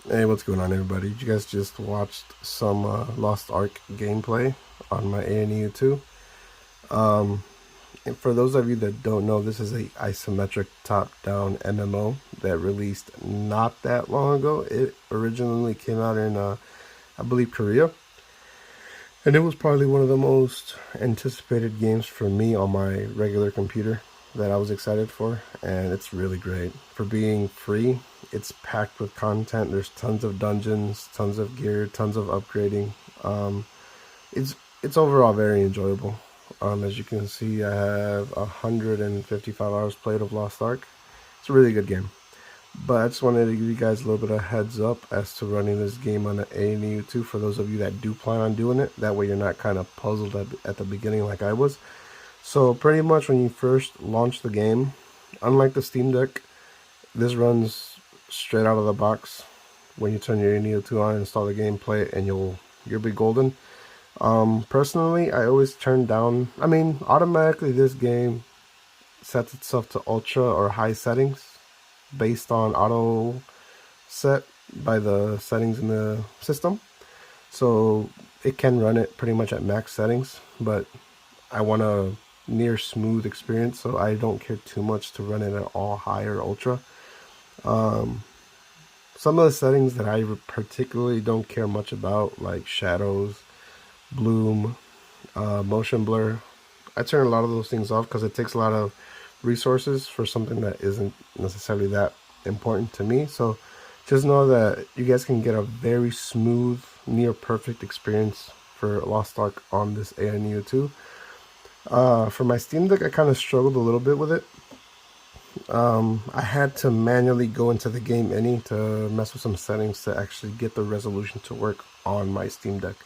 Hey, what's going on, everybody? You guys just watched some Lost Ark gameplay on my Ayaneo2. And for those of you that don't know, this is a isometric top-down MMO that released not that long ago. It originally came out in, I believe, Korea. And it was probably one of the most anticipated games for me on my regular computer that I was excited for, and it's really great. For being free, it's packed with content. There's tons of dungeons, tons of gear, tons of upgrading. Um, it's it's overall very enjoyable. As you can see, I have 155 hours played of Lost Ark. It's a really good game. But I just wanted to give you guys a little bit of heads up as to running this game on the Ayaneo2 for those of you that do plan on doing it. That way you're not kind of puzzled at the beginning like I was. So pretty much when you first launch the game, unlike the Steam Deck, this runs straight out of the box. When you turn your Ayaneo2 on, install the game, play it, and you'll be golden. Personally, I always turn down, automatically this game sets itself to ultra or high settings based on auto set by the settings in the system. So it can run it pretty much at max settings, but I want a near smooth experience, so I don't care too much to run it at all high or ultra. Some of the settings that I particularly don't care much about, like shadows, bloom, motion blur, I turn a lot of those things off because it takes a lot of resources for something that isn't necessarily that important to me. So just know that you guys can get a very smooth, near perfect experience for Lost Ark on this Ayaneo2. For my Steam Deck, I kind of struggled a little bit with it. I had to manually go into the game any to mess with some settings to actually get the resolution to work on my Steam Deck.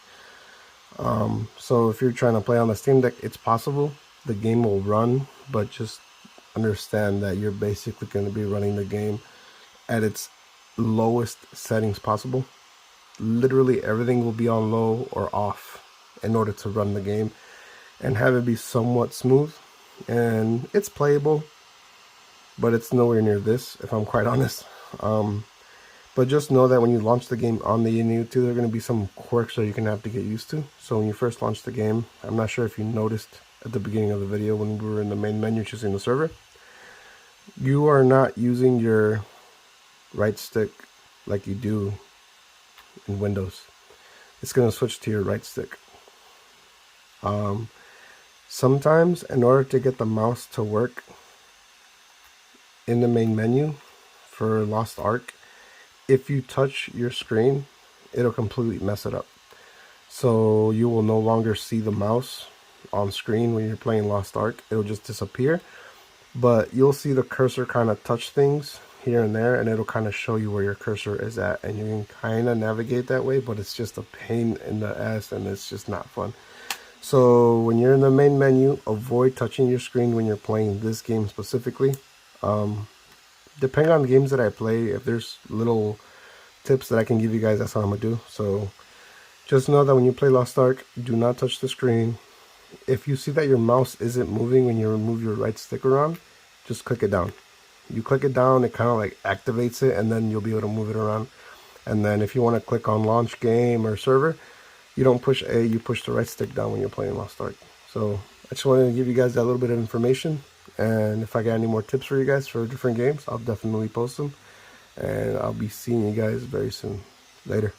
So if you're trying to play on the Steam Deck, it's possible. The game will run, but just understand that you're basically going to be running the game at its lowest settings possible. Literally everything will be on low or off in order to run the game and have it be somewhat smooth. And it's playable, but it's nowhere near this, if I'm quite honest. But just know that when you launch the game on the Ayaneo2, there are going to be some quirks that you're going to have to get used to. So when you first launch the game, I'm not sure if you noticed at the beginning of the video when we were in the main menu choosing the server, you are not using your right stick like you do in Windows. It's going to switch to your right stick. Sometimes in order to get the mouse to work in the main menu for Lost Ark, if you touch your screen, it'll completely mess it up. So you will no longer see the mouse on screen when you're playing Lost Ark. It'll just disappear. But you'll see the cursor kind of touch things here and there, and it'll kind of show you where your cursor is at. And you can kind of navigate that way, but it's just a pain in the ass, and it's just not fun. So when you're in the main menu, avoid touching your screen when you're playing this game specifically. Depending on the games that I play, if there's little tips that I can give you guys, that's what I'm gonna do. So just know that when you play Lost Ark, do not touch the screen. If you see that your mouse isn't moving when you move your right stick around, just click it down. You click it down, it kind of like activates it, and then you'll be able to move it around. And then if you want to click on launch game or server, you don't push A, you push the right stick down when you're playing Lost Ark. So I just wanted to give you guys that little bit of information. And if I got any more tips for you guys for different games, I'll definitely post them. And I'll be seeing you guys very soon. Later.